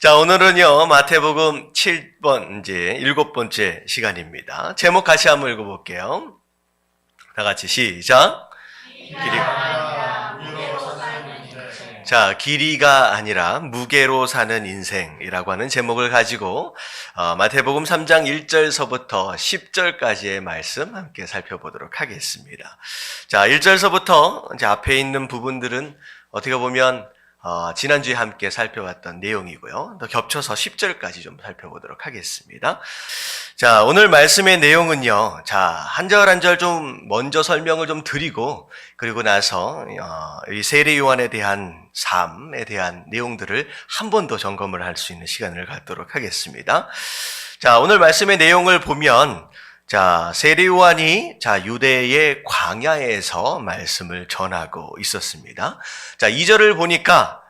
자, 오늘은요, 마태복음 7번, 이제 7번째 시간입니다. 제목 같이 한번 읽어볼게요. 다 같이 시작. 길이가 아니라 무게로 사는 인생이라고 하는 제목을 가지고 마태복음 3장 1절서부터 10절까지의 말씀 함께 살펴보도록 하겠습니다. 자, 1절서부터 이제 앞에 있는 부분들은 어떻게 보면 지난주에 함께 살펴봤던 내용이고요. 더 겹쳐서 10절까지 좀 살펴보도록 하겠습니다. 자, 오늘 말씀의 내용은요. 자, 한 절 한 절 좀 먼저 설명을 좀 드리고, 그리고 나서 이 세례 요한에 대한 삶에 대한 내용들을 한 번 더 점검을 할 수 있는 시간을 갖도록 하겠습니다. 자, 오늘 말씀의 내용을 보면, 자, 세례 요한이 유대의 광야에서 말씀을 전하고 있었습니다. 자, 2절을 보니까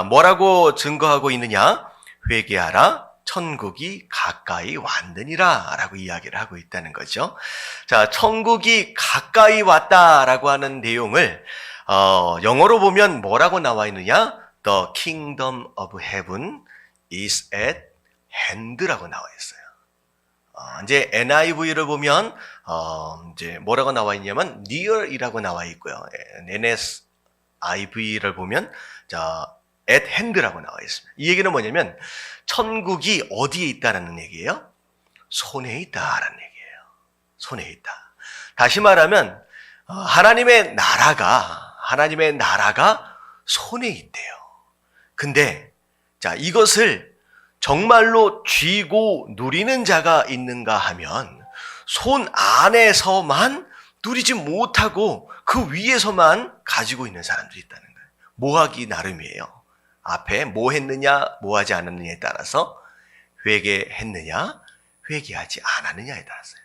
뭐라고 증거하고 있느냐? 회개하라, 천국이 가까이 왔느니라 라고 이야기를 하고 있다는 거죠. 자, 천국이 가까이 왔다라고 하는 내용을 영어로 보면 뭐라고 나와 있느냐? The kingdom of heaven is at hand라고 나와 있어요. 이제 NIV를 보면 이제 뭐라고 나와 있냐면 near이라고 나와 있고요. NSIV를 보면 at hand라고 나와 있습니다. 이 얘기는 뭐냐면 천국이 어디에 있다라는 얘기예요? 손에 있다라는 얘기예요. 손에 있다. 다시 말하면 하나님의 나라가 손에 있대요. 근데 이것을 정말로 쥐고 누리는 자가 있는가 하면 손 안에서만 누리지 못하고 그 위에서만 가지고 있는 사람들이 있다는 거예요. 뭐 하기 나름이에요. 앞에 뭐 했느냐, 뭐 하지 않았느냐에 따라서 회개했느냐, 회개하지 않았느냐에 따라서요.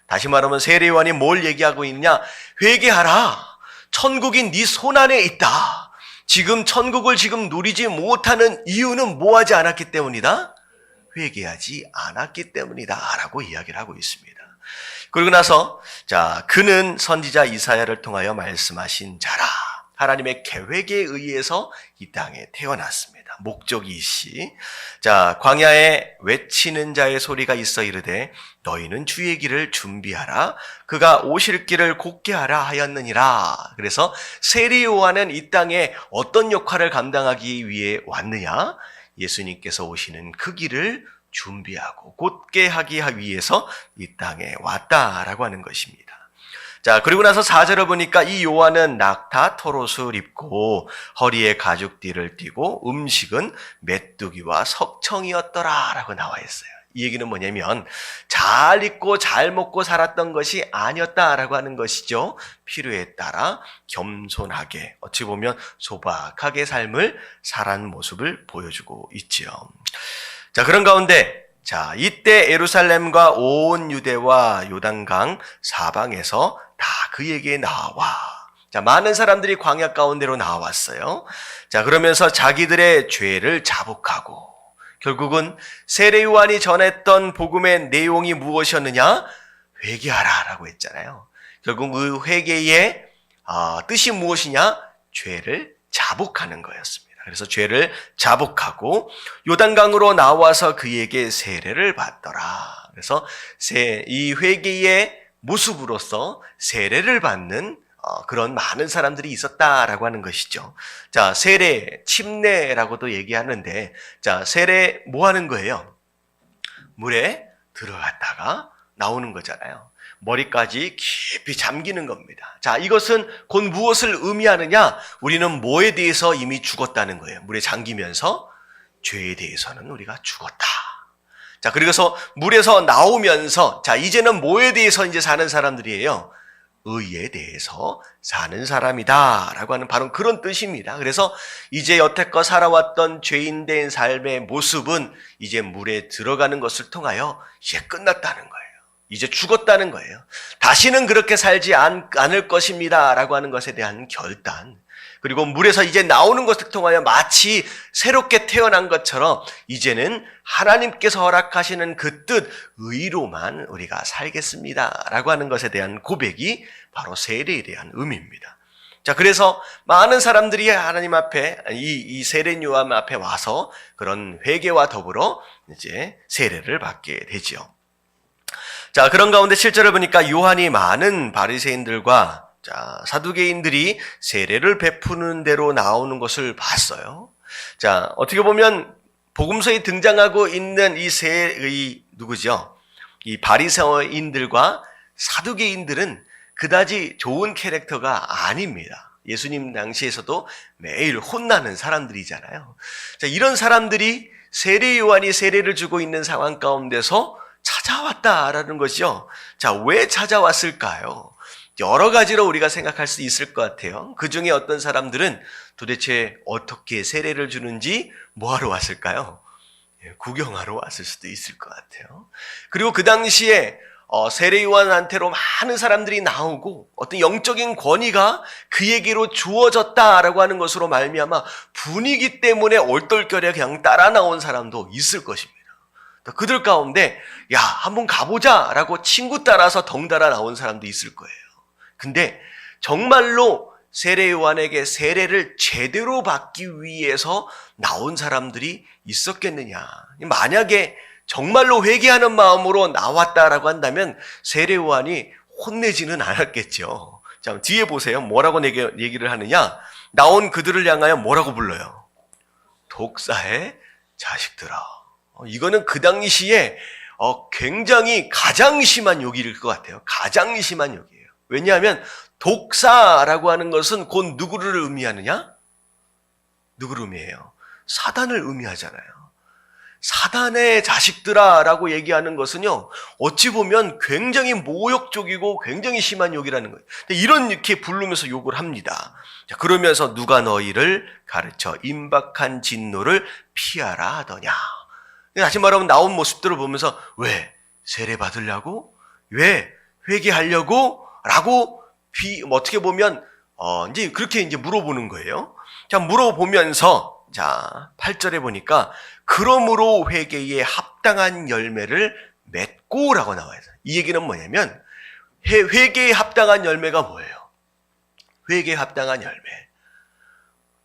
다시 말하면 세례 요한이 뭘 얘기하고 있느냐? 회개하라. 천국이 네 손 안에 있다. 지금 천국을 누리지 못하는 이유는 뭐 하지 않았기 때문이다? 회개하지 않았기 때문이다 라고 이야기를 하고 있습니다. 그리고 나서 그는 선지자 이사야를 통하여 말씀하신 자라. 하나님의 계획에 의해서 이 땅에 태어났습니다. 목적이시. 광야에 외치는 자의 소리가 있어 이르되 너희는 주의 길을 준비하라. 그가 오실 길을 곧게 하라 하였느니라. 그래서 세례 요한은 이 땅에 어떤 역할을 감당하기 위해 왔느냐? 예수님께서 오시는 그 길을 준비하고 곧게 하기 위해서 이 땅에 왔다라고 하는 것입니다. 그리고 나서 4절을 보니까 이 요한은 낙타 토롯을 입고 허리에 가죽띠를 띠고 음식은 메뚜기와 석청이었더라 라고 나와 있어요. 이 얘기는 뭐냐면 잘 입고 잘 먹고 살았던 것이 아니었다라고 하는 것이죠. 필요에 따라 겸손하게, 어찌 보면 소박하게 삶을 살아가는 모습을 보여주고 있죠. 그런 가운데 이때 예루살렘과 온 유대와 요단강 사방에서 다 그에게 나와. 많은 사람들이 광야 가운데로 나왔어요. 그러면서 자기들의 죄를 자복하고, 결국은 세례 요한이 전했던 복음의 내용이 무엇이었느냐? 회개하라라고 했잖아요. 결국 그 회개의 뜻이 무엇이냐? 죄를 자복하는 거였습니다. 그래서 죄를 자복하고 요단강으로 나와서 그에게 세례를 받더라. 그래서 이 회개의 모습으로서 세례를 받는 그런 많은 사람들이 있었다라고 하는 것이죠. 세례, 침례라고도 얘기하는데, 세례 뭐 하는 거예요? 물에 들어갔다가 나오는 거잖아요. 머리까지 깊이 잠기는 겁니다. 이것은 곧 무엇을 의미하느냐? 우리는 뭐에 대해서 이미 죽었다는 거예요. 물에 잠기면서 죄에 대해서는 우리가 죽었다. 그래서 물에서 나오면서 이제는 뭐에 대해서 이제 사는 사람들이에요? 의에 대해서 사는 사람이다 라고 하는 바로 그런 뜻입니다. 그래서 이제 여태껏 살아왔던 죄인된 삶의 모습은 이제 물에 들어가는 것을 통하여 이제 끝났다는 거예요. 이제 죽었다는 거예요. 다시는 그렇게 살지 않을 것입니다 라고 하는 것에 대한 결단, 그리고 물에서 이제 나오는 것을 통하여 마치 새롭게 태어난 것처럼 이제는 하나님께서 허락하시는 그 뜻, 의로만 우리가 살겠습니다 라고 하는 것에 대한 고백이 바로 세례에 대한 의미입니다. 자, 그래서 많은 사람들이 하나님 앞에, 이 세례 요한 앞에 와서 그런 회개와 더불어 이제 세례를 받게 되지요. 자, 그런 가운데 7절을 보니까 요한이 많은 바리새인들과 사두개인들이 세례를 베푸는 대로 나오는 것을 봤어요. 자, 어떻게 보면 복음서에 등장하고 있는 누구죠? 이 바리새인들과 사두개인들은 그다지 좋은 캐릭터가 아닙니다. 예수님 당시에서도 매일 혼나는 사람들이잖아요. 자, 이런 사람들이 세례 요한이 세례를 주고 있는 상황 가운데서 찾아왔다라는 것이죠. 자, 왜 찾아왔을까요? 여러 가지로 우리가 생각할 수 있을 것 같아요. 그 중에 어떤 사람들은 도대체 어떻게 세례를 주는지 뭐하러 왔을까요? 구경하러 왔을 수도 있을 것 같아요. 그리고 그 당시에 세례 요한한테로 많은 사람들이 나오고 어떤 영적인 권위가 그에게로 주어졌다라고 하는 것으로 말미암아 분위기 때문에 얼떨결에 그냥 따라 나온 사람도 있을 것입니다. 그들 가운데 야, 한번 가보자라고 친구 따라서 덩달아 나온 사람도 있을 거예요. 근데 정말로 세례 요한에게 세례를 제대로 받기 위해서 나온 사람들이 있었겠느냐. 만약에 정말로 회개하는 마음으로 나왔다라고 한다면 세례 요한이 혼내지는 않았겠죠. 자, 뒤에 보세요. 뭐라고 얘기를 하느냐. 나온 그들을 향하여 뭐라고 불러요? 독사의 자식들아. 이거는 그 당시에 굉장히 가장 심한 욕일 것 같아요. 가장 심한 욕이에요. 왜냐하면 독사라고 하는 것은 곧 누구를 의미하느냐? 누구를 의미해요? 사단을 의미하잖아요. 사단의 자식들아 라고 얘기하는 것은요, 어찌 보면 굉장히 모욕적이고 굉장히 심한 욕이라는 거예요. 이런 이렇게 부르면서 욕을 합니다. 자, 그러면서 누가 너희를 가르쳐 임박한 진노를 피하라 하더냐. 다시 말하면 나온 모습들을 보면서 왜 세례 받으려고? 왜 회개하려고? 라고 어떻게 보면 이제 그렇게 이제 물어보는 거예요. 자, 물어보면서 자, 8절에 보니까 그러므로 회개에 합당한 열매를 맺고라고 나와요. 이 얘기는 뭐냐면 회개에 합당한 열매가 뭐예요? 회개에 합당한 열매.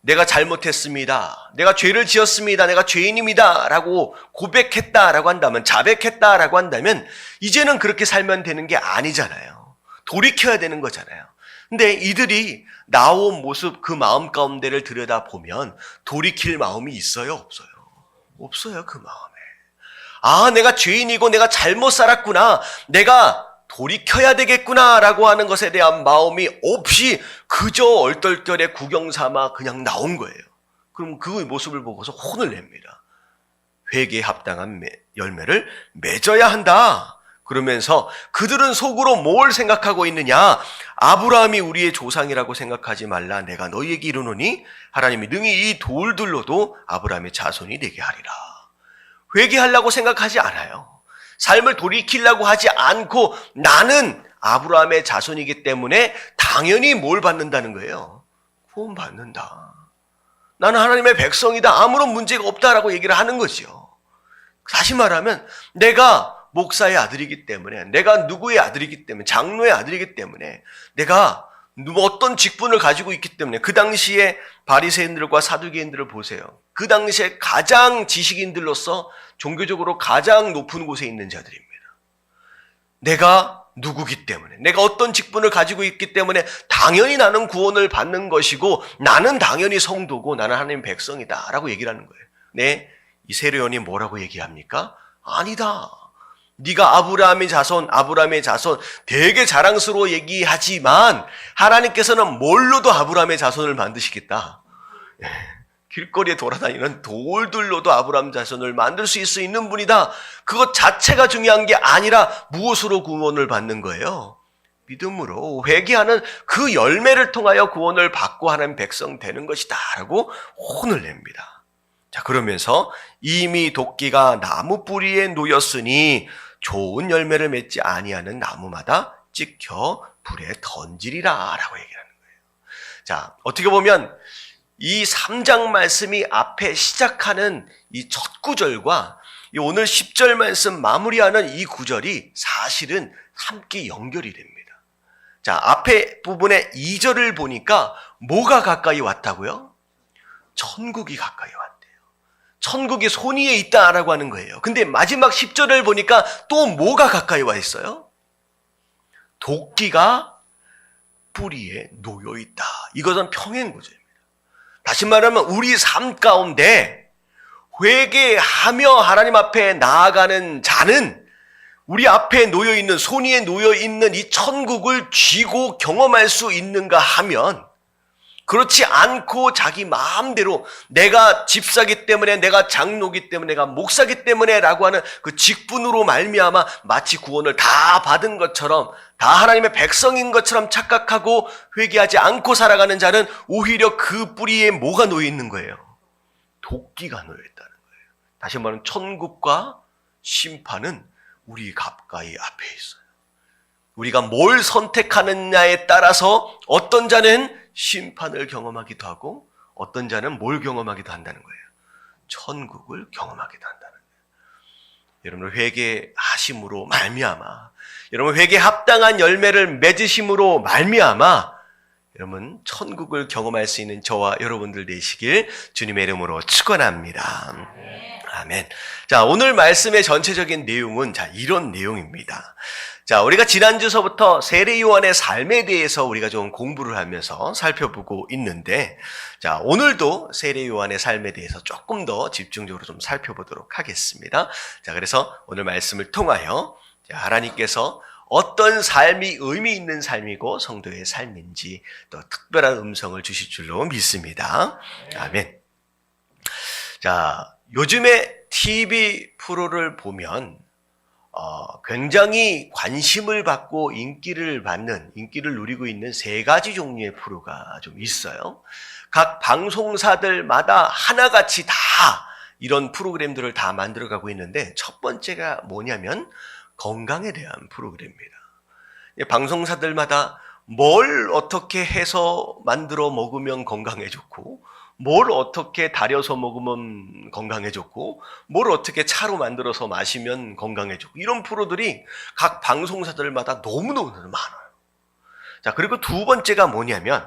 내가 잘못했습니다. 내가 죄를 지었습니다. 내가 죄인입니다. 라고 고백했다라고 한다면, 자백했다라고 한다면 이제는 그렇게 살면 되는 게 아니잖아요. 돌이켜야 되는 거잖아요. 근데 이들이 나온 모습, 그 마음 가운데를 들여다보면 돌이킬 마음이 있어요? 없어요? 없어요, 그 마음에. 아, 내가 죄인이고 내가 잘못 살았구나. 내가 돌이켜야 되겠구나 라고 하는 것에 대한 마음이 없이 그저 얼떨결에 구경 삼아 그냥 나온 거예요. 그럼 그 모습을 보고서 혼을 냅니다. 회개에 합당한 열매를 맺어야 한다. 그러면서 그들은 속으로 뭘 생각하고 있느냐? 아브라함이 우리의 조상이라고 생각하지 말라. 내가 너희에게 이르노니 하나님이 능히 이 돌들로도 아브라함의 자손이 되게 하리라. 회개하려고 생각하지 않아요. 삶을 돌이키려고 하지 않고 나는 아브라함의 자손이기 때문에 당연히 뭘 받는다는 거예요? 구원 받는다. 나는 하나님의 백성이다. 아무런 문제가 없다라고 얘기를 하는 거죠. 다시 말하면 내가 목사의 아들이기 때문에, 내가 누구의 아들이기 때문에, 장로의 아들이기 때문에, 내가 어떤 직분을 가지고 있기 때문에, 그 당시에 바리새인들과 사두개인들을 보세요. 그 당시에 가장 지식인들로서 종교적으로 가장 높은 곳에 있는 자들입니다. 내가 누구기 때문에, 내가 어떤 직분을 가지고 있기 때문에 당연히 나는 구원을 받는 것이고 나는 당연히 성도고 나는 하나님 백성이다 라고 얘기를 하는 거예요. 네, 이 세례 요한이 뭐라고 얘기합니까? 아니다. 네가 아브라함의 자손 되게 자랑스러워 얘기하지만 하나님께서는 뭘로도 아브라함의 자손을 만드시겠다. 길거리에 돌아다니는 돌들로도 아브라함 자손을 만들 수 있는 분이다. 그것 자체가 중요한 게 아니라 무엇으로 구원을 받는 거예요? 믿음으로 회개하는 그 열매를 통하여 구원을 받고 하나님 백성 되는 것이다 라고 혼을 냅니다. 자, 그러면서 이미 도끼가 나무 뿌리에 놓였으니 좋은 열매를 맺지 아니하는 나무마다 찍혀 불에 던지리라 라고 얘기하는 거예요. 자, 어떻게 보면 이 3장 말씀이 앞에 시작하는 이 첫 구절과 이 오늘 10절 말씀 마무리하는 이 구절이 사실은 함께 연결이 됩니다. 자, 앞에 부분에 2절을 보니까 뭐가 가까이 왔다고요? 천국이 가까이 왔대요. 천국이 손 위에 있다라고 하는 거예요. 근데 마지막 10절을 보니까 또 뭐가 가까이 와 있어요? 도끼가 뿌리에 놓여 있다. 이것은 평행구조입니다. 다시 말하면 우리 삶 가운데 회개하며 하나님 앞에 나아가는 자는 우리 앞에 놓여있는, 손 위에 놓여있는 이 천국을 쥐고 경험할 수 있는가 하면, 그렇지 않고 자기 마음대로 내가 집사기 때문에, 내가 장로기 때문에, 내가 목사기 때문에 라고 하는 그 직분으로 말미암아 마치 구원을 다 받은 것처럼, 다 하나님의 백성인 것처럼 착각하고 회개하지 않고 살아가는 자는 오히려 그 뿌리에 뭐가 놓여있는 거예요? 도끼가 놓여있다는 거예요. 다시 말하면 천국과 심판은 우리 가까이 앞에 있어요. 우리가 뭘 선택하느냐에 따라서 어떤 자는 심판을 경험하기도 하고 어떤 자는 뭘 경험하기도 한다는 거예요. 천국을 경험하기도 한다는 거예요. 여러분 회개하심으로 말미암아, 여러분 회개 합당한 열매를 맺으심으로 말미암아 여러분 천국을 경험할 수 있는 저와 여러분들 되시길 주님의 이름으로 축원합니다. 아멘. 자, 오늘 말씀의 전체적인 내용은 이런 내용입니다. 자, 우리가 지난주서부터 세례 요한의 삶에 대해서 우리가 좀 공부를 하면서 살펴보고 있는데, 자, 오늘도 세례 요한의 삶에 대해서 조금 더 집중적으로 좀 살펴보도록 하겠습니다. 자, 그래서 오늘 말씀을 통하여 하나님께서 어떤 삶이 의미 있는 삶이고 성도의 삶인지 또 특별한 음성을 주실 줄로 믿습니다. 아멘. 자, 요즘에 TV 프로를 보면 굉장히 관심을 받고 인기를 누리고 있는 3가지 종류의 프로가 좀 있어요. 각 방송사들마다 하나같이 다 이런 프로그램들을 다 만들어가고 있는데, 첫 번째가 뭐냐면 건강에 대한 프로그램입니다. 방송사들마다 뭘 어떻게 해서 만들어 먹으면 건강에 좋고, 뭘 어떻게 달여서 먹으면 건강에 좋고, 뭘 어떻게 차로 만들어서 마시면 건강에 좋고, 이런 프로들이 각 방송사들마다 너무너무 많아요. 자, 그리고 두 번째가 뭐냐면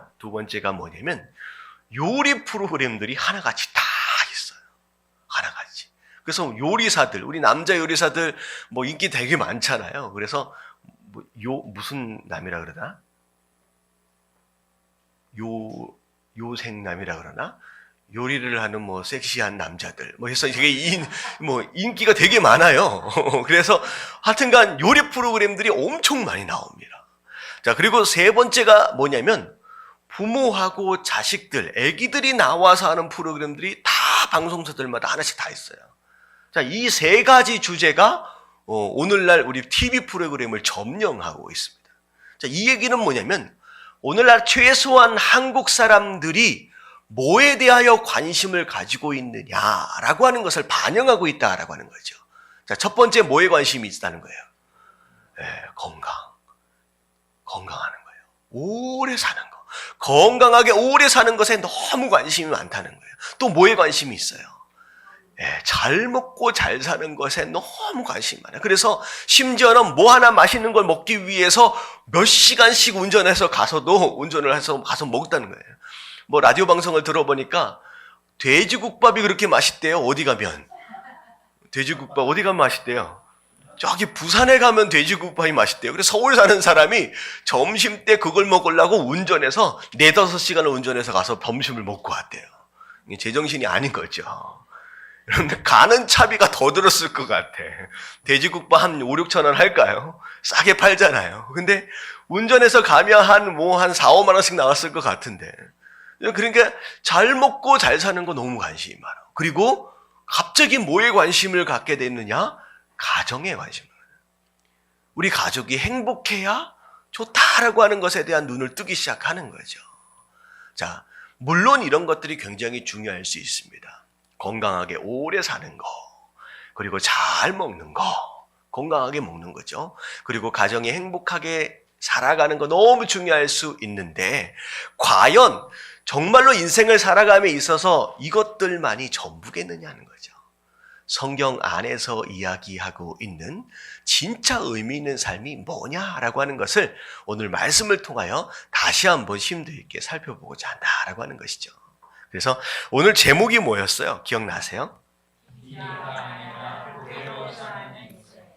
요리 프로그램들이 하나같이 다 있어요. 하나같이. 그래서 요리사들, 우리 남자 요리사들 인기 되게 많잖아요. 그래서 무슨 남이라 그러나? 요생남이라 그러나? 요리를 하는 섹시한 남자들 해서 되게 인기가 되게 많아요. 그래서 하여튼간 요리 프로그램들이 엄청 많이 나옵니다. 자, 그리고 세 번째가 뭐냐면 부모하고 자식들, 아기들이 나와서 하는 프로그램들이 다 방송사들마다 하나씩 다 있어요. 자, 이 3가지 주제가 오늘날 우리 TV 프로그램을 점령하고 있습니다. 자, 이 얘기는 뭐냐면 오늘날 최소한 한국 사람들이 뭐에 대하여 관심을 가지고 있느냐라고 하는 것을 반영하고 있다라고 하는 거죠. 자, 첫 번째 뭐에 관심이 있다는 거예요? 건강하는 거예요. 오래 사는 거. 건강하게 오래 사는 것에 너무 관심이 많다는 거예요. 또 뭐에 관심이 있어요? 잘 먹고 잘 사는 것에 너무 관심이 많아요. 그래서 심지어는 뭐 하나 맛있는 걸 먹기 위해서 몇 시간씩 운전해서 가서 먹었다는 거예요. 라디오 방송을 들어보니까 돼지국밥이 그렇게 맛있대요. 어디 가면 맛있대요? 저기 부산에 가면 돼지국밥이 맛있대요. 그래서 서울 사는 사람이 점심 때 그걸 먹으려고 운전해서 4-5시간을 운전해서 가서 점심을 먹고 왔대요. 이게 제정신이 아닌 거죠. 그런데 가는 차비가 더 들었을 것 같아. 돼지국밥 한 5-6천 원 할까요? 싸게 팔잖아요. 근데 운전해서 가면 한 4-5만 원씩 나왔을 것 같은데. 그러니까 잘 먹고 잘 사는 거 너무 관심이 많아. 그리고 갑자기 뭐에 관심을 갖게 됐느냐? 가정에 관심을 갖는 거예요. 우리 가족이 행복해야 좋다라고 하는 것에 대한 눈을 뜨기 시작하는 거죠. 자, 물론 이런 것들이 굉장히 중요할 수 있습니다. 건강하게 오래 사는 거, 그리고 잘 먹는 거, 건강하게 먹는 거죠. 그리고 가정이 행복하게 살아가는 거 너무 중요할 수 있는데, 과연 정말로 인생을 살아감에 있어서 이것들만이 전부겠느냐는 거죠. 성경 안에서 이야기하고 있는 진짜 의미 있는 삶이 뭐냐라고 하는 것을 오늘 말씀을 통하여 다시 한번 심도 있게 살펴보고자 한다라고 하는 것이죠. 그래서 오늘 제목이 뭐였어요? 기억나세요?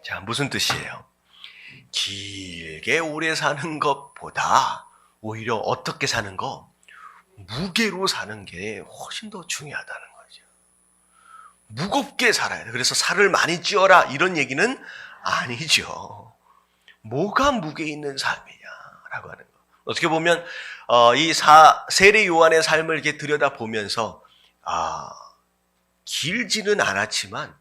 자, 무슨 뜻이에요? 길게 오래 사는 것보다 오히려 어떻게 사는 거? 무게로 사는 게 훨씬 더 중요하다는 거죠. 무겁게 살아야 돼. 그래서 살을 많이 찌어라 이런 얘기는 아니죠. 뭐가 무게 있는 삶이냐라고 하는 거. 어떻게 보면 이 세례 요한의 삶을 이렇게 들여다보면서 길지는 않았지만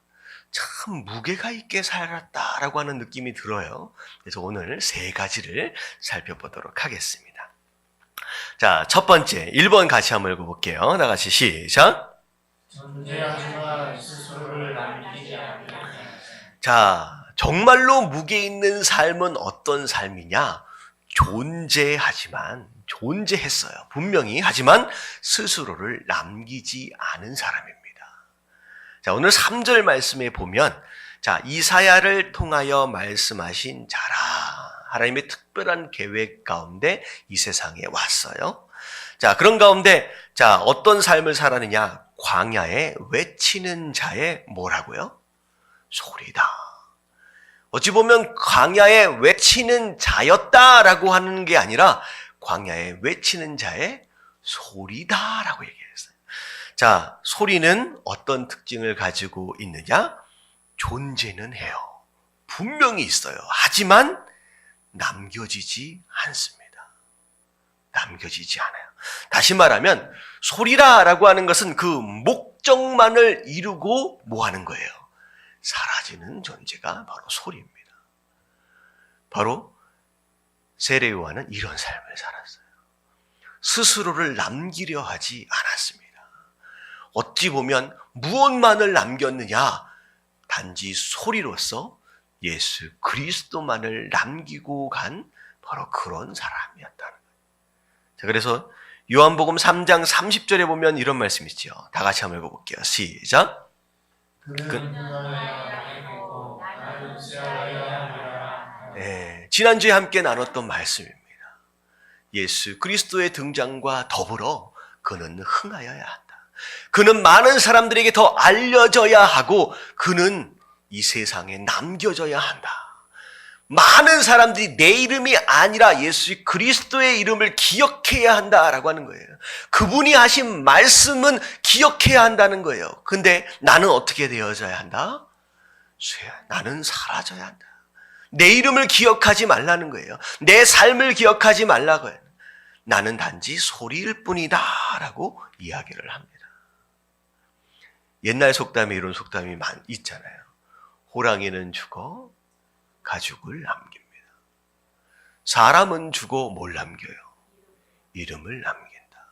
참 무게가 있게 살았다라고 하는 느낌이 들어요. 그래서 오늘 세 가지를 살펴보도록 하겠습니다. 자, 첫 번째 1번 같이 한번 읽어볼게요. 다 같이 시작. 존재하지만 스스로를 남기지 않는. 자, 정말로 무게 있는 삶은 어떤 삶이냐? 존재했어요. 분명히. 하지만 스스로를 남기지 않은 사람입니다. 자, 오늘 3절 말씀에 보면, 자, 이사야를 통하여 말씀하신 자라. 하나님의 특별한 계획 가운데 이 세상에 왔어요. 자, 그런 가운데, 자, 어떤 삶을 살았느냐? 광야에 외치는 자의 뭐라고요? 소리다. 어찌 보면 광야에 외치는 자였다라고 하는 게 아니라 광야에 외치는 자의 소리다라고 얘기했어요. 자, 소리는 어떤 특징을 가지고 있느냐? 존재는 해요. 분명히 있어요. 하지만 남겨지지 않습니다. 남겨지지 않아요. 다시 말하면 소리라라고 하는 것은 그 목적만을 이루고 뭐 하는 거예요? 사라지는 존재가 바로 소리입니다. 바로 세례 요한은 이런 삶을 살았어요. 스스로를 남기려 하지 않았습니다. 어찌 보면 무엇만을 남겼느냐? 단지 소리로서 예수 그리스도만을 남기고 간 바로 그런 사람이었다는 거예요. 자, 그래서 요한복음 3장 30절에 보면 이런 말씀이 있죠. 다 같이 한번 읽어볼게요. 시작. 지난주에 함께 나눴던 말씀입니다. 예수 그리스도의 등장과 더불어 그는 흥하여야 한다. 그는 많은 사람들에게 더 알려져야 하고 그는 이 세상에 남겨져야 한다. 많은 사람들이 내 이름이 아니라 예수 그리스도의 이름을 기억해야 한다라고 하는 거예요. 그분이 하신 말씀은 기억해야 한다는 거예요. 근데 나는 어떻게 되어져야 한다? 나는 사라져야 한다. 내 이름을 기억하지 말라는 거예요. 내 삶을 기억하지 말라고 해요. 나는 단지 소리일 뿐이다 라고 이야기를 합니다. 옛날 속담에 이런 속담이 있잖아요. 호랑이는 죽어 가죽을 남깁니다. 사람은 죽어 뭘 남겨요? 이름을 남긴다.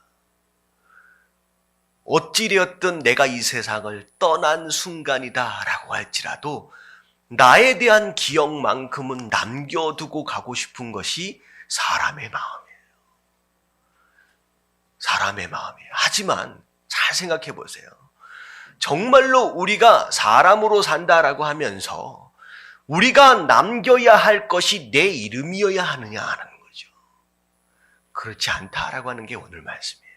어찌되었든 내가 이 세상을 떠난 순간이다 라고 할지라도 나에 대한 기억만큼은 남겨두고 가고 싶은 것이 사람의 마음이에요. 사람의 마음이에요. 하지만 잘 생각해 보세요. 정말로 우리가 사람으로 산다라고 하면서 우리가 남겨야 할 것이 내 이름이어야 하느냐 하는 거죠. 그렇지 않다라고 하는 게 오늘 말씀이에요.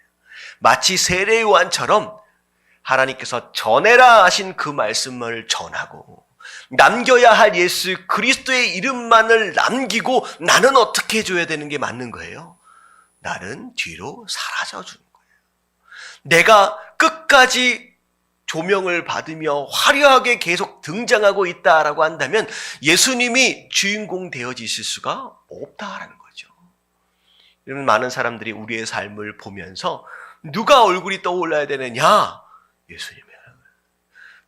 마치 세례 요한처럼 하나님께서 전해라 하신 그 말씀을 전하고 남겨야 할 예수 그리스도의 이름만을 남기고 나는 어떻게 해줘야 되는 게 맞는 거예요? 나는 뒤로 사라져 주는 거예요. 내가 끝까지 조명을 받으며 화려하게 계속 등장하고 있다라고 한다면 예수님이 주인공 되어지실 수가 없다라는 거죠. 여러분, 많은 사람들이 우리의 삶을 보면서 누가 얼굴이 떠올라야 되느냐? 예수님이에요.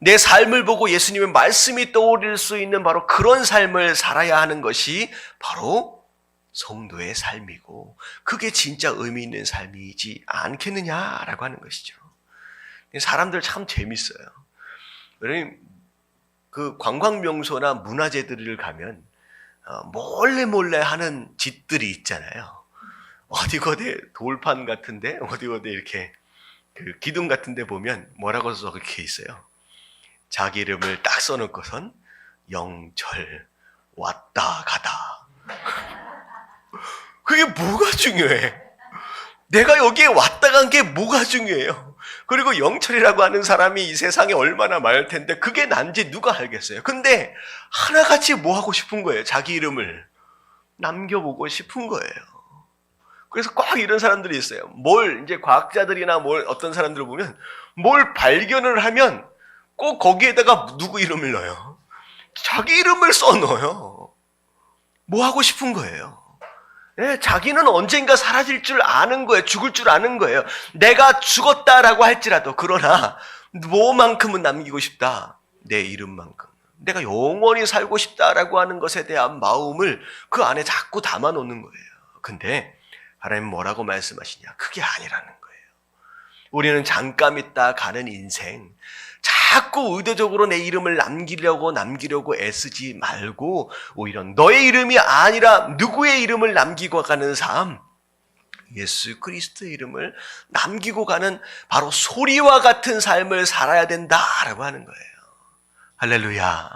내 삶을 보고 예수님의 말씀이 떠오를 수 있는 바로 그런 삶을 살아야 하는 것이 바로 성도의 삶이고 그게 진짜 의미 있는 삶이지 않겠느냐라고 하는 것이죠. 사람들 참 재밌어요. 왜냐면 그 관광명소나 문화재들을 가면 몰래 하는 짓들이 있잖아요. 어디 돌판 같은데 어디 이렇게 그 기둥 같은데 보면 뭐라고 적혀 있어요? 자기 이름을 딱 써놓고선 영철 왔다 가다. 그게 뭐가 중요해? 내가 여기에 왔다 간 게 뭐가 중요해요? 그리고 영철이라고 하는 사람이 이 세상에 얼마나 많을 텐데 그게 난지 누가 알겠어요? 근데 하나같이 뭐 하고 싶은 거예요? 자기 이름을 남겨보고 싶은 거예요. 그래서 꼭 이런 사람들이 있어요. 이제 과학자들이나 어떤 사람들을 보면 뭘 발견을 하면 꼭 거기에다가 누구 이름을 넣어요. 자기 이름을 써넣어요. 뭐 하고 싶은 거예요? 네, 자기는 언젠가 사라질 줄 아는 거예요. 죽을 줄 아는 거예요. 내가 죽었다라고 할지라도 그러나 뭐만큼은 남기고 싶다. 내 이름만큼. 내가 영원히 살고 싶다라고 하는 것에 대한 마음을 그 안에 자꾸 담아놓는 거예요. 근데 하나님은 뭐라고 말씀하시냐? 그게 아니라는 거예요. 우리는 잠깐 있다 가는 인생, 자꾸 의도적으로 내 이름을 남기려고 애쓰지 말고 오히려 너의 이름이 아니라 누구의 이름을 남기고 가는 삶, 예수 그리스도의 이름을 남기고 가는 바로 소리와 같은 삶을 살아야 된다라고 하는 거예요. 할렐루야.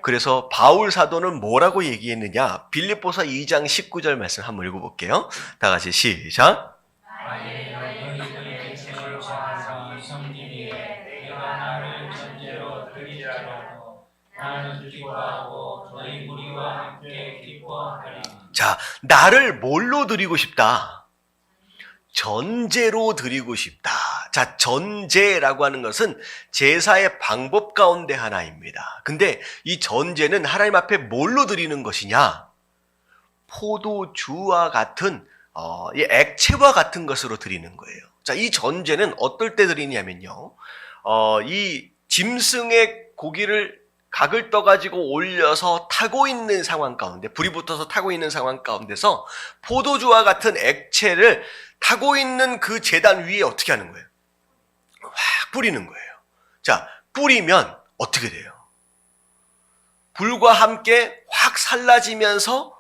그래서 바울 사도는 뭐라고 얘기했느냐? 빌립보서 2장 19절 말씀 한번 읽어볼게요. 다 같이 시작. 아예 너희들의 죄를 자하사 섬기기에 내가 나를 전제로 드리자라도 나는 기뻐하고 너희 무리와 함께 기뻐하리. 자, 나를 뭘로 드리고 싶다? 전제로 드리고 싶다. 자, 전제라고 하는 것은 제사의 방법 가운데 하나입니다. 근데 이 전제는 하나님 앞에 뭘로 드리는 것이냐? 포도주와 같은 이 액체와 같은 것으로 드리는 거예요. 자, 이 전제는 어떨 때 드리냐면요. 이 짐승의 고기를 각을 떠가지고 올려서 타고 있는 상황 가운데, 불이 붙어서 타고 있는 상황 가운데서 포도주와 같은 액체를 타고 있는 그 제단 위에 어떻게 하는 거예요? 확 뿌리는 거예요. 자, 뿌리면 어떻게 돼요? 불과 함께 확 살라지면서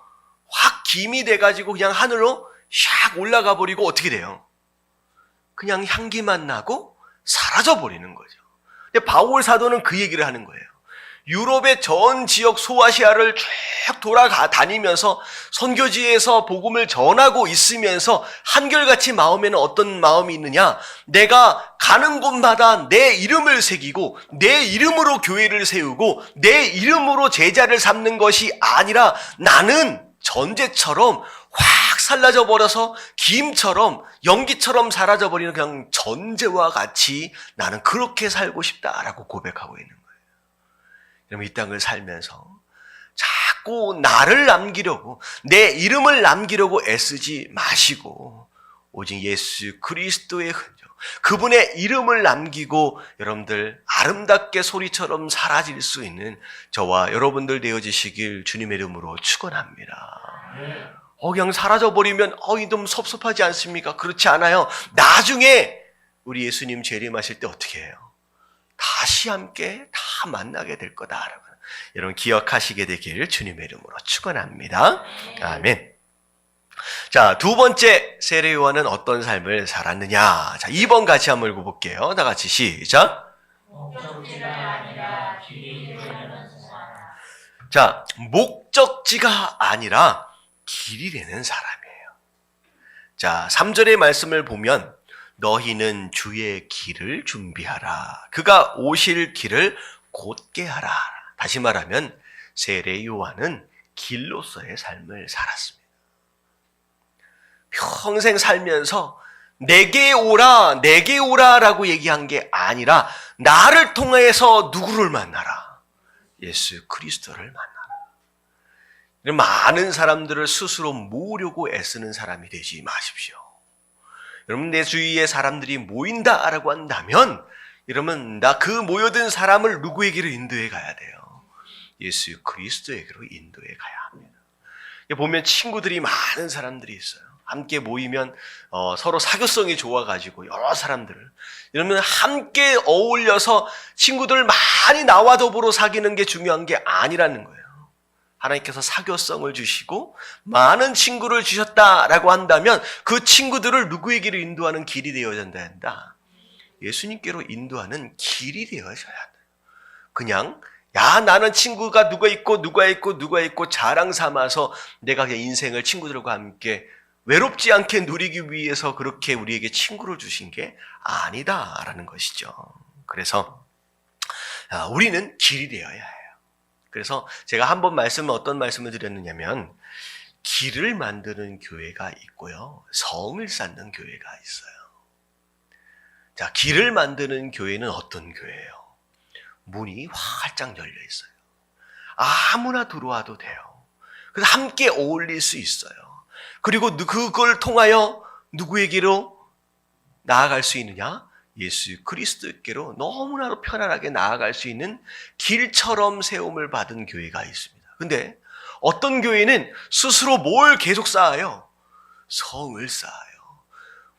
확 김이 돼가지고 그냥 하늘로 샥 올라가 버리고 어떻게 돼요? 그냥 향기만 나고 사라져 버리는 거죠. 근데 바울 사도는 그 얘기를 하는 거예요. 유럽의 전 지역 소아시아를 쭉 다니면서 선교지에서 복음을 전하고 있으면서 한결같이 마음에는 어떤 마음이 있느냐? 내가 가는 곳마다 내 이름을 새기고 내 이름으로 교회를 세우고 내 이름으로 제자를 삼는 것이 아니라 나는 전제처럼 확 살라져 버려서 김처럼 연기처럼 사라져 버리는 그냥 전제와 같이 나는 그렇게 살고 싶다라고 고백하고 있는 거예요. 여러분, 이 땅을 살면서 자꾸 나를 남기려고, 내 이름을 남기려고 애쓰지 마시고 오직 예수 그리스도의 흔적, 그분의 이름을 남기고 여러분들 아름답게 소리처럼 사라질 수 있는 저와 여러분들 되어지시길 주님의 이름으로 축원합니다. 그냥 사라져버리면 좀 섭섭하지 않습니까? 그렇지 않아요. 나중에 우리 예수님 재림하실 때 어떻게 해요? 다시 함께 다 만나게 될 거다라고 여러분 기억하시게 되길 주님의 이름으로 축원합니다. 아멘. 자, 두 번째 세례 요한은 어떤 삶을 살았느냐? 자, 2번 같이 한번 읽어볼게요. 다 같이 시작. 목적지가 아니라 길이 되는 사람. 자, 목적지가 아니라 길이 되는 사람이에요. 자, 3절의 말씀을 보면 너희는 주의 길을 준비하라. 그가 오실 길을 곧게 하라. 다시 말하면 세례 요한은 길로서의 삶을 살았습니다. 평생 살면서 내게 오라, 내게 오라라고 얘기한 게 아니라 나를 통해서 누구를 만나라? 예수 그리스도를 만나라. 많은 사람들을 스스로 모으려고 애쓰는 사람이 되지 마십시오. 여러분, 내 주위에 사람들이 모인다라고 한다면 여러분, 나 그 모여든 사람을 누구에게로 인도해 가야 돼요? 예수 그리스도에게로 인도해 가야 합니다. 보면 친구들이 많은 사람들이 있어요. 함께 모이면 서로 사교성이 좋아가지고 여러 사람들을, 이러면 함께 어울려서 친구들 많이 나와 더불어 사귀는 게 중요한 게 아니라는 거예요. 하나님께서 사교성을 주시고 많은 친구를 주셨다라고 한다면 그 친구들을 누구에게로 인도하는 길이 되어야 한다. 예수님께로 인도하는 길이 되어져야 한다. 그냥 야 나는 친구가 누가 있고 자랑 삼아서 내가 그냥 인생을 친구들과 함께 외롭지 않게 누리기 위해서 그렇게 우리에게 친구를 주신 게 아니다라는 것이죠. 그래서 우리는 길이 되어야 해요. 그래서 제가 한번 어떤 말씀을 드렸느냐면 길을 만드는 교회가 있고요. 성을 쌓는 교회가 있어요. 자, 길을 만드는 교회는 어떤 교회예요? 문이 활짝 열려 있어요. 아무나 들어와도 돼요. 그래서 함께 어울릴 수 있어요. 그리고 그걸 통하여 누구에게로 나아갈 수 있느냐? 예수 그리스도께로 너무나도 편안하게 나아갈 수 있는 길처럼 세움을 받은 교회가 있습니다. 근데 어떤 교회는 스스로 뭘 계속 쌓아요? 성을 쌓아요.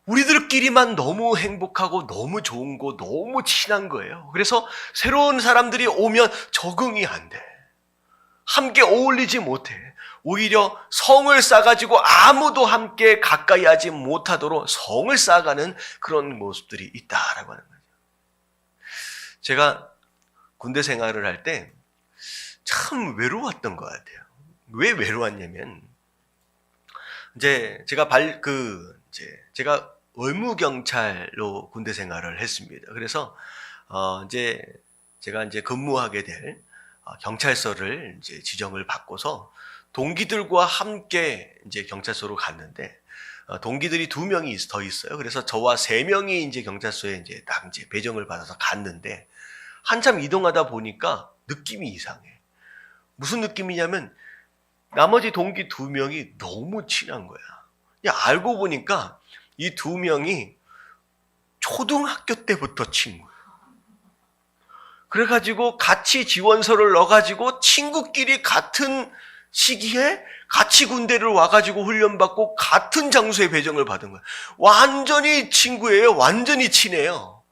우리들끼리만 너무 행복하고 너무 좋은 거, 너무 친한 거예요. 그래서 새로운 사람들이 오면 적응이 안 돼. 함께 어울리지 못해. 오히려 성을 쌓아가지고 아무도 함께 가까이 하지 못하도록 성을 쌓아가는 그런 모습들이 있다라고 하는 거죠. 제가 군대 생활을 할 때 참 외로웠던 것 같아요. 왜 외로웠냐면, 제가 의무경찰로 군대 생활을 했습니다. 그래서, 제가 근무하게 될 경찰서를 지정을 받고서 동기들과 함께 경찰서로 갔는데, 동기들이 2명이 더 있어요. 그래서 저와 3명이 경찰서에 딱 배정을 받아서 갔는데, 한참 이동하다 보니까 느낌이 이상해. 무슨 느낌이냐면, 나머지 동기 2명이 너무 친한 거야. 알고 보니까 이 2명이 초등학교 때부터 친구야. 그래가지고 같이 지원서를 넣어가지고 친구끼리 같은 시기에 같이 군대를 와가지고 훈련받고 같은 장소에 배정을 받은 거야. 완전히 친구예요. 완전히 친해요.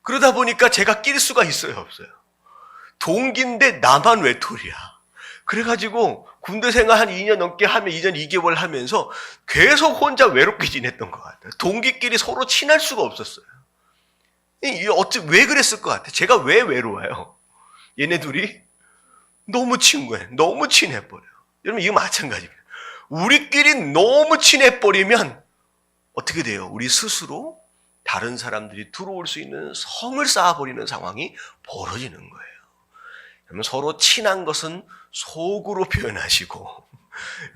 그러다 보니까 제가 낄 수가 있어요, 없어요? 동기인데 나만 외톨이야. 그래가지고 군대 생활 한 2년 넘게 하면 2년 2개월 하면서 계속 혼자 외롭게 지냈던 것 같아요. 동기끼리 서로 친할 수가 없었어요. 왜 그랬을 것 같아요? 제가 왜 외로워요? 얘네 둘이 너무 친구해. 너무 친해버려요. 여러분, 이거 마찬가지예요. 우리끼리 너무 친해버리면 어떻게 돼요? 우리 스스로 다른 사람들이 들어올 수 있는 성을 쌓아버리는 상황이 벌어지는 거예요. 여러분, 서로 친한 것은 속으로 표현하시고,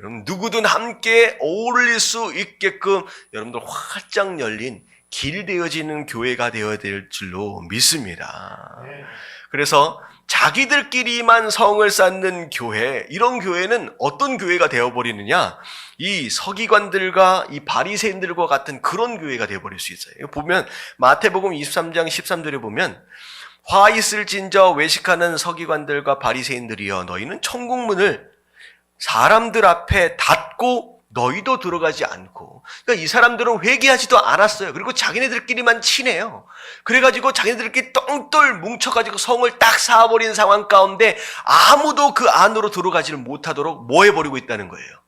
여러분, 누구든 함께 어울릴 수 있게끔 여러분들 활짝 열린 길 되어지는 교회가 되어야 될 줄로 믿습니다. 그래서 자기들끼리만 성을 쌓는 교회, 이런 교회는 어떤 교회가 되어버리느냐? 이 서기관들과 이 바리새인들과 같은 그런 교회가 되어버릴 수 있어요. 보면 마태복음 23장 13절에 보면, 화 있을진저 외식하는 서기관들과 바리새인들이여, 너희는 천국문을 사람들 앞에 닫고 너희도 들어가지 않고. 그러니까 이 사람들은 회개하지도 않았어요. 그리고 자기네들끼리만 친해요. 그래가지고 자기네들끼리 똥돌 뭉쳐가지고 성을 딱 쌓아버린 상황 가운데 아무도 그 안으로 들어가지를 못하도록 뭐 해버리고 있다는 거예요?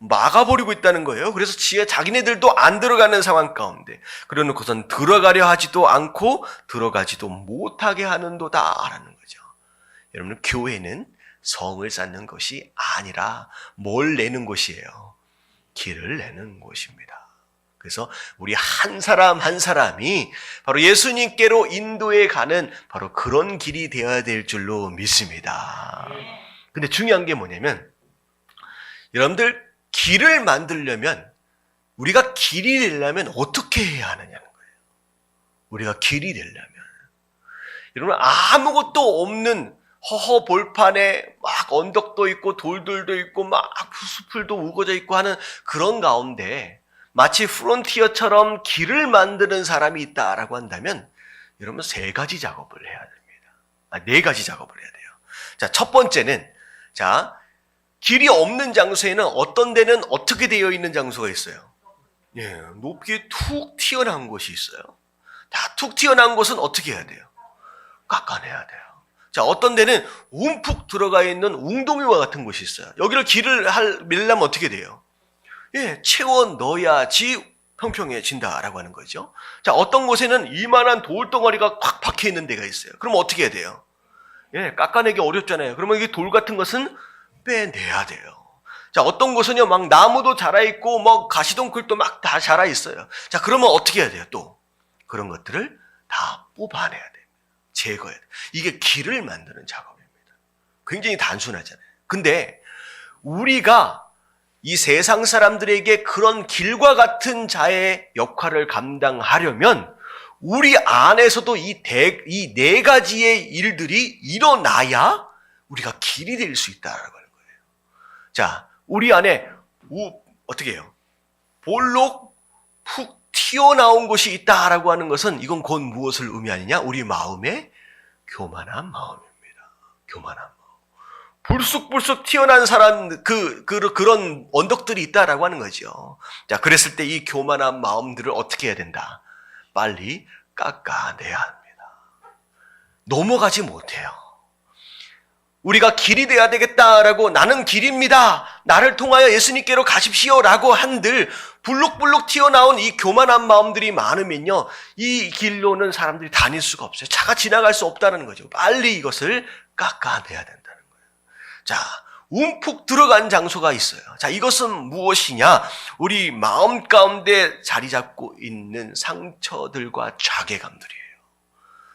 막아버리고 있다는 거예요. 그래서 자기네들도 안 들어가는 상황 가운데, 그래놓고선 들어가려 하지도 않고 들어가지도 못하게 하는도다라는 거죠. 여러분, 교회는 성을 쌓는 것이 아니라 뭘 내는 곳이에요? 길을 내는 곳입니다. 그래서 우리 한 사람 한 사람이 바로 예수님께로 인도해 가는 바로 그런 길이 되어야 될 줄로 믿습니다. 근데 중요한 게 뭐냐면, 여러분들 길을 만들려면, 우리가 길이 되려면 어떻게 해야 하느냐는 거예요. 우리가 길이 되려면, 여러분, 아무것도 없는 허허 볼판에 막 언덕도 있고 돌들도 있고 막 숲풀도 우거져 있고 하는 그런 가운데 마치 프론티어처럼 길을 만드는 사람이 있다라고 한다면, 여러분 3가지 작업을 해야 됩니다. 4가지 작업을 해야 돼요. 자, 첫 번째는, 길이 없는 장소에는 어떤 데는 어떻게 되어 있는 장소가 있어요? 높게 툭 튀어나온 곳이 있어요. 다 툭 튀어나온 곳은 어떻게 해야 돼요? 깎아내야 돼요. 자, 어떤 데는 움푹 들어가 있는 웅덩이와 같은 곳이 있어요. 여기를 길을 밀려면 어떻게 돼요? 채워 넣어야지 평평해진다라고 하는 거죠. 자, 어떤 곳에는 이만한 돌덩어리가 꽉 박혀 있는 데가 있어요. 그럼 어떻게 해야 돼요? 예, 깎아내기 어렵잖아요. 그러면 이게 돌 같은 것은 빼내야 돼요. 자, 어떤 곳은요, 막 나무도 자라있고, 뭐 가시덩굴도 막 다 자라있어요. 자, 그러면 어떻게 해야 돼요, 또? 그런 것들을 다 뽑아내야 돼요. 제거해야 돼요. 이게 길을 만드는 작업입니다. 굉장히 단순하잖아요. 근데 우리가 이 세상 사람들에게 그런 길과 같은 자의 역할을 감당하려면 우리 안에서도 이 네 가지의 일들이 일어나야 우리가 길이 될 수 있다라고 하는 거예요. 자, 우리 안에 어떻게 해요? 볼록 푹 튀어나온 것이 있다라고 하는 것은 이건 곧 무엇을 의미하느냐? 우리 마음의 교만한 마음입니다. 교만한 마음. 불쑥불쑥 튀어나온 사람, 그런 언덕들이 있다라고 하는 거죠. 자, 그랬을 때 이 교만한 마음들을 어떻게 해야 된다? 빨리 깎아내야 합니다. 넘어가지 못해요. 우리가 길이 돼야 되겠다라고 나는 길입니다. 나를 통하여 예수님께로 가십시오라고 한들 불룩불룩 튀어나온 이 교만한 마음들이 많으면요. 이 길로는 사람들이 다닐 수가 없어요. 차가 지나갈 수 없다는 거죠. 빨리 이것을 깎아내야 된다는 거예요. 자, 움푹 들어간 장소가 있어요. 자, 이것은 무엇이냐? 우리 마음 가운데 자리 잡고 있는 상처들과 자괴감들이에요.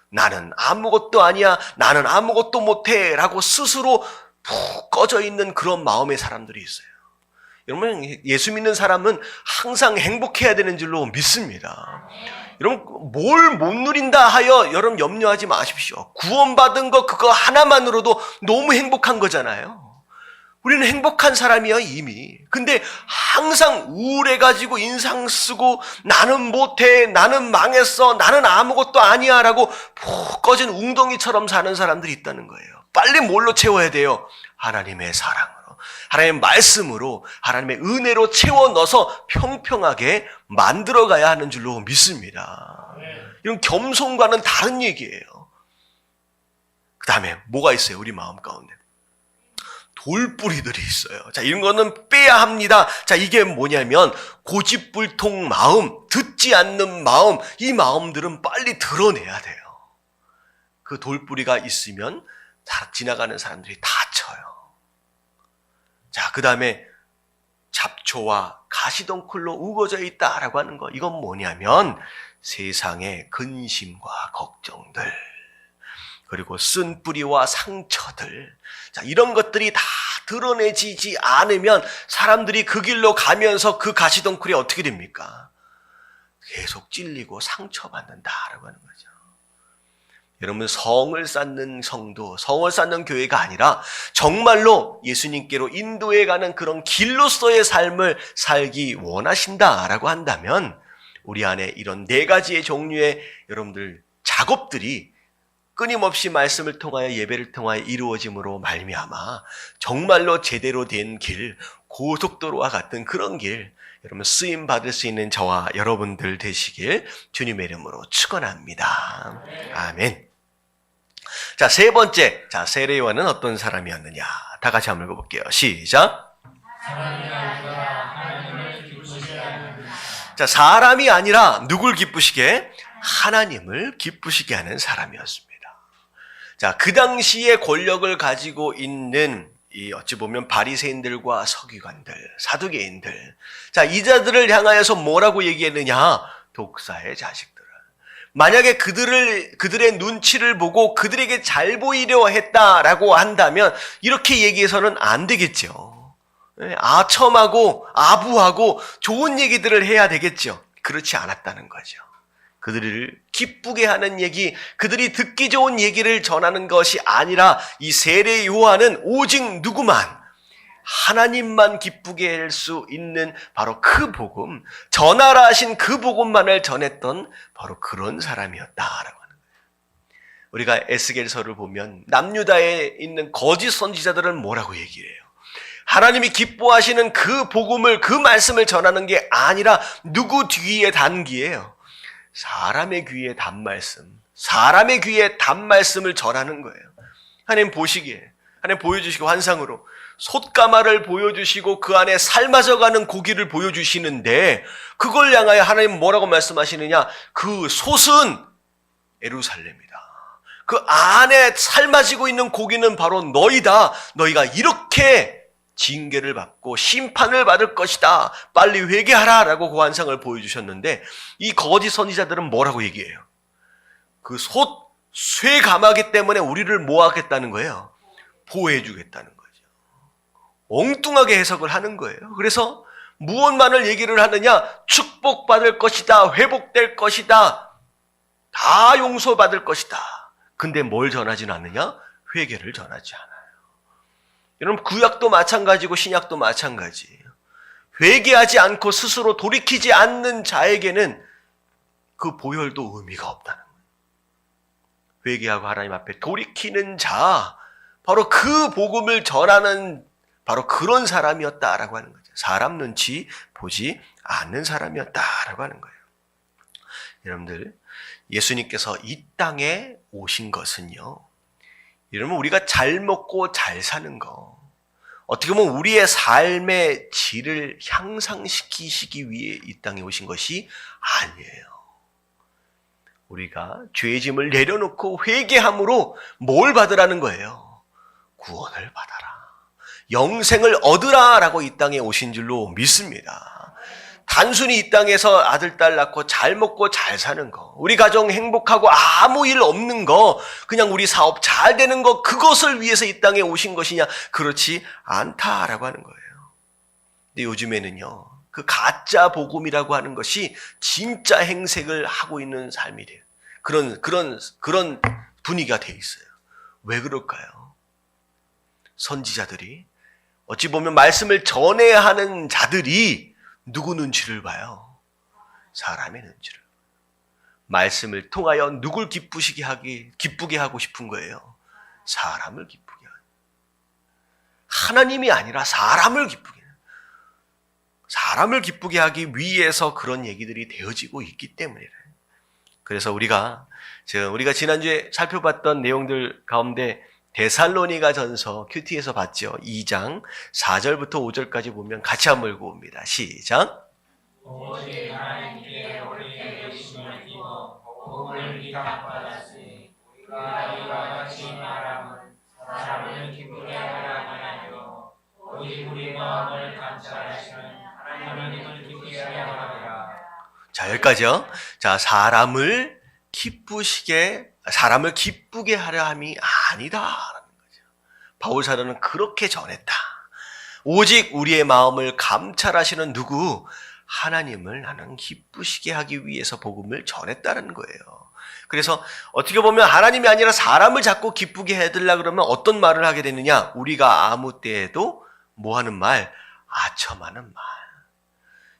나는 아무것도 아니야, 나는 아무것도 못해 라고 스스로 푹 꺼져 있는 그런 마음의 사람들이 있어요. 여러분, 예수 믿는 사람은 항상 행복해야 되는 줄로 믿습니다. 여러분, 뭘 못 누린다 하여 여러분 염려하지 마십시오. 구원받은 거 그거 하나만으로도 너무 행복한 거잖아요. 우리는 행복한 사람이야 이미. 근데 항상 우울해가지고 인상 쓰고 나는 못해, 나는 망했어, 나는 아무것도 아니야 라고 푹 꺼진 웅덩이처럼 사는 사람들이 있다는 거예요. 빨리 뭘로 채워야 돼요? 하나님의 사랑으로, 하나님의 말씀으로, 하나님의 은혜로 채워 넣어서 평평하게 만들어가야 하는 줄로 믿습니다. 이런 겸손과는 다른 얘기예요. 그 다음에 뭐가 있어요? 우리 마음 가운데 돌뿌리들이 있어요. 자, 이런 거는 빼야 합니다. 자, 이게 뭐냐면 고집불통 마음, 듣지 않는 마음, 이 마음들은 빨리 드러내야 돼요. 그 돌뿌리가 있으면 지나가는 사람들이 다쳐요. 자, 그 다음에 잡초와 가시덩굴로 우거져 있다라고 하는 거, 이건 뭐냐면 세상의 근심과 걱정들, 그리고 쓴뿌리와 상처들, 자, 이런 것들이 다 드러내지지 않으면 사람들이 그 길로 가면서 그 가시덩굴이 어떻게 됩니까? 계속 찔리고 상처받는다라고 하는 거죠. 여러분, 성을 쌓는 성도, 성을 쌓는 교회가 아니라 정말로 예수님께로 인도해가는 그런 길로서의 삶을 살기 원하신다라고 한다면 우리 안에 이런 네 가지의 종류의 여러분들 작업들이 끊임없이 말씀을 통하여 예배를 통하여 이루어짐으로 말미암아 정말로 제대로 된 길, 고속도로와 같은 그런 길, 여러분 쓰임 받을 수 있는 저와 여러분들 되시길 주님의 이름으로 축원합니다. 아멘. 자, 세 번째, 자, 세례요한은 어떤 사람이었느냐? 다 같이 한번 읽어볼게요. 시작. 자, 사람이 아니라 누굴 기쁘시게? 하나님을 기쁘시게 하는 사람이었습니다. 자, 그 당시에 권력을 가지고 있는 이 어찌 보면 바리새인들과 서기관들, 사두개인들, 자, 이 자들을 향하여서 뭐라고 얘기했느냐? 독사의 자식들을. 만약에 그들의 눈치를 보고 그들에게 잘 보이려 했다라고 한다면 이렇게 얘기해서는 안 되겠죠. 아첨하고 아부하고 좋은 얘기들을 해야 되겠죠. 그렇지 않았다는 거죠. 그들을 기쁘게 하는 얘기, 그들이 듣기 좋은 얘기를 전하는 것이 아니라 이 세례 요한은 오직 누구만, 하나님만 기쁘게 할 수 있는 바로 그 복음, 전하라 하신 그 복음만을 전했던 바로 그런 사람이었다라고 하는 거예요. 우리가 에스겔서를 보면 남유다에 있는 거짓 선지자들은 뭐라고 얘기를 해요? 하나님이 기뻐하시는 그 복음을, 그 말씀을 전하는 게 아니라 누구 뒤에 단기예요. 사람의 귀에 단말씀, 사람의 귀에 단말씀을 전하는 거예요. 하나님 보시기에, 하나님 보여주시고 환상으로 솥가마를 보여주시고 그 안에 삶아져가는 고기를 보여주시는데 그걸 향하여 하나님 뭐라고 말씀하시느냐? 그 솥은 예루살렘이다. 그 안에 삶아지고 있는 고기는 바로 너희다. 너희가 이렇게 징계를 받고 심판을 받을 것이다. 빨리 회개하라 라고 그 환상을 보여주셨는데 이 거짓 선지자들은 뭐라고 얘기해요? 그 쇠 가마기 때문에 우리를 뭐 하겠다는 거예요? 보호해 주겠다는 거죠. 엉뚱하게 해석을 하는 거예요. 그래서 무엇만을 얘기를 하느냐? 축복받을 것이다. 회복될 것이다. 다 용서받을 것이다. 근데 뭘 전하진 않느냐? 회개를 전하지 않아요. 여러분 구약도 마찬가지고 신약도 마찬가지예요. 회개하지 않고 스스로 돌이키지 않는 자에게는 그 보혈도 의미가 없다는 거예요. 회개하고 하나님 앞에 돌이키는 자, 바로 그 복음을 전하는 바로 그런 사람이었다라고 하는 거죠. 사람 눈치 보지 않는 사람이었다라고 하는 거예요. 여러분들, 예수님께서 이 땅에 오신 것은요, 여러분 우리가 잘 먹고 잘 사는 거, 어떻게 보면 우리의 삶의 질을 향상시키시기 위해 이 땅에 오신 것이 아니에요. 우리가 죄의 짐을 내려놓고 회개함으로 뭘 받으라는 거예요? 구원을 받아라. 영생을 얻으라라고 이 땅에 오신 줄로 믿습니다. 단순히 이 땅에서 아들, 딸 낳고 잘 먹고 잘 사는 거, 우리 가정 행복하고 아무 일 없는 거, 그냥 우리 사업 잘 되는 거, 그것을 위해서 이 땅에 오신 것이냐? 그렇지 않다라고 하는 거예요. 근데 요즘에는요, 그 가짜 복음이라고 하는 것이 진짜 행색을 하고 있는 삶이 돼요. 그런 분위기가 돼 있어요. 왜 그럴까요? 선지자들이 어찌 보면 말씀을 전해야 하는 자들이 누구 눈치를 봐요? 사람의 눈치를. 말씀을 통하여 누굴 기쁘게 하고 싶은 거예요? 사람을 기쁘게 하고. 하나님이 아니라 사람을 기쁘게 하기 위해서 그런 얘기들이 되어지고 있기 때문이래요. 그래서 우리가 지난주에 살펴봤던 내용들 가운데 데살로니가 전서 큐티에서 봤죠. 2장 4절부터 5절까지 보면 같이 한번 읽어봅니다. 시작. 오직 하나님께 우리의 열심을 띠고 복음을 위탁받았으니 우리가 이와 같이 말함은 사람을 기쁘게 하려 하나요 오직 우리 마음을 감찰하시는 하나님을 기쁘게 하려 하라. 자, 여기까지요. 자, 사람을 기쁘게 하려 함이 아니다라는 거죠. 바울 사도는 그렇게 전했다. 오직 우리의 마음을 감찰하시는 누구? 하나님을 나는 기쁘시게 하기 위해서 복음을 전했다는 거예요. 그래서 어떻게 보면 하나님이 아니라 사람을 자꾸 기쁘게 해드리려 그러면 어떤 말을 하게 되느냐? 우리가 아무 때에도 뭐 하는 말? 아첨하는 말.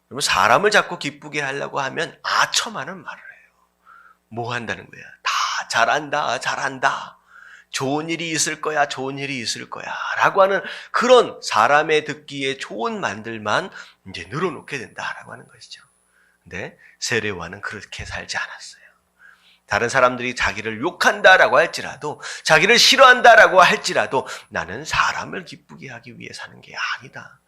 그러면 사람을 자꾸 기쁘게 하려고 하면 아첨하는 말을 해요. 뭐 한다는 거야? 다 잘한다. 좋은 일이 있을 거야. 라고 하는 그런 사람의 듣기에 좋은 말들만 이제 늘어놓게 된다라고 하는 것이죠. 근데 세례요한은 그렇게 살지 않았어요. 다른 사람들이 자기를 욕한다라고 할지라도, 자기를 싫어한다라고 할지라도 나는 사람을 기쁘게 하기 위해 사는 게 아니다.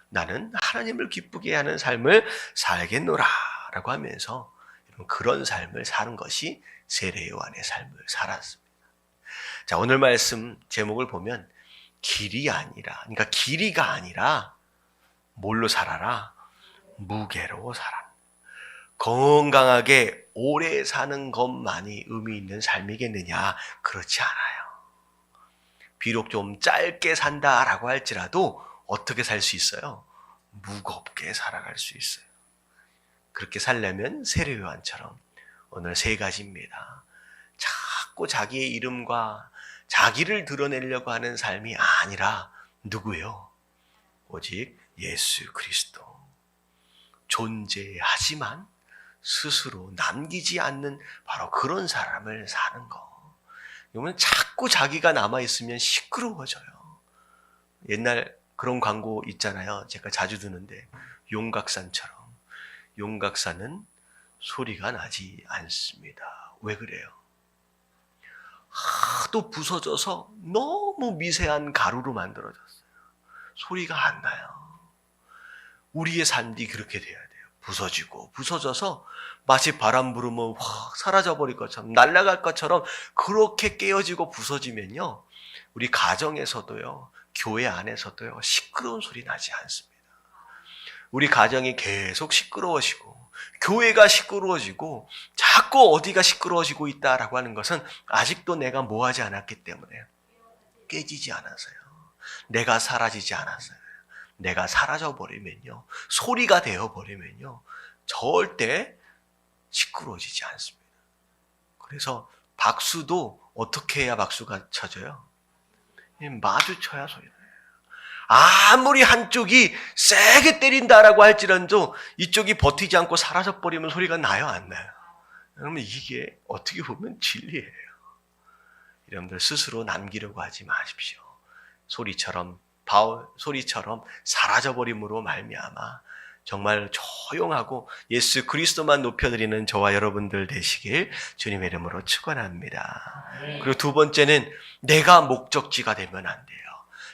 나는 하나님을 기쁘게 하는 삶을 살겠노라 라고 하면서 그런 삶을 사는 것이 세례요한의 삶을 살았습니다. 자, 오늘 말씀 제목을 보면 길이가 아니라 뭘로 살아라? 무게로 살아. 건강하게 오래 사는 것만이 의미 있는 삶이겠느냐? 그렇지 않아요. 비록 좀 짧게 산다라고 할지라도 어떻게 살 수 있어요? 무겁게 살아갈 수 있어요. 그렇게 살려면 세례요한처럼 오늘 3가지입니다. 자꾸 자기의 이름과 자기를 드러내려고 하는 삶이 아니라 누구요? 오직 예수 그리스도. 존재하지만 스스로 남기지 않는 바로 그런 사람을 사는 거. 이러면 자꾸 자기가 남아있으면 시끄러워져요. 옛날 그런 광고 있잖아요. 제가 자주 듣는데 용각산처럼. 용각산은 소리가 나지 않습니다. 왜 그래요? 하도 부서져서 너무 미세한 가루로 만들어졌어요. 소리가 안 나요. 우리의 삶이 그렇게 돼야 돼요. 부서지고 부서져서 마치 바람 불으면 확 사라져버릴 것처럼 날아갈 것처럼 그렇게 깨어지고 부서지면요, 우리 가정에서도요, 교회 안에서도요, 시끄러운 소리 나지 않습니다. 우리 가정이 계속 시끄러워지고 교회가 시끄러워지고 자꾸 어디가 시끄러워지고 있다라고 하는 것은 아직도 내가 뭐하지 않았기 때문에, 깨지지 않아서요. 내가 사라지지 않았어요. 내가 사라져버리면요, 소리가 되어버리면요, 절대 시끄러워지지 않습니다. 그래서 박수도 어떻게 해야 박수가 쳐져요? 마주쳐야 소리 나요. 아무리 한쪽이 세게 때린다라고 할지라도 이쪽이 버티지 않고 사라져버리면 소리가 나요, 안 나요? 여러분, 이게 어떻게 보면 진리예요. 여러분들 스스로 남기려고 하지 마십시오. 소리처럼 사라져버림으로 말미암아 정말 조용하고 예수 그리스도만 높여드리는 저와 여러분들 되시길 주님의 이름으로 축원합니다. 그리고 두 번째는 내가 목적지가 되면 안 돼요.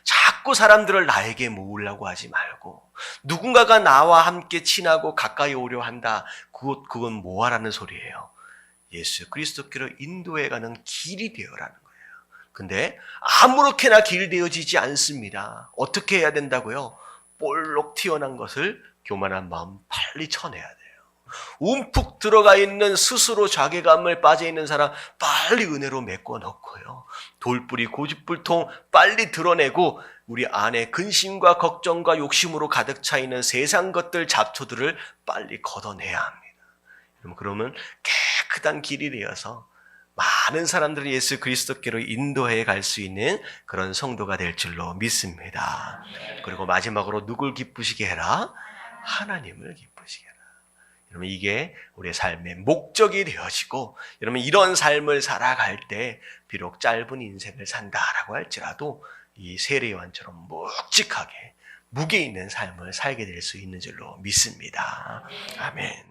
자꾸 사람들을 나에게 모으려고 하지 말고, 누군가가 나와 함께 친하고 가까이 오려 한다, 그건 뭐하라는 소리예요? 예수 그리스도께로 인도해가는 길이 되어라는 거예요. 근데 아무렇게나 길 되어지지 않습니다. 어떻게 해야 된다고요? 볼록 튀어난 것을 교만한 마음 빨리 쳐내야 돼요. 움푹 들어가 있는 스스로 자괴감을 빠져있는 사람 빨리 은혜로 메꿔 넣고요, 돌뿌리 고집불통 빨리 드러내고 우리 안에 근심과 걱정과 욕심으로 가득 차 있는 세상 것들, 잡초들을 빨리 걷어내야 합니다. 그러면 깨끗한 길이 되어서 많은 사람들을 예수 그리스도께로 인도해 갈 수 있는 그런 성도가 될 줄로 믿습니다. 그리고 마지막으로 누굴 기쁘시게 해라? 하나님을 기쁘시게 해라. 여러분, 이게 우리의 삶의 목적이 되어지고, 여러분, 이런 삶을 살아갈 때 비록 짧은 인생을 산다라고 할지라도 이 세례요한처럼 묵직하게 무게 있는 삶을 살게 될 수 있는 줄로 믿습니다. 아멘.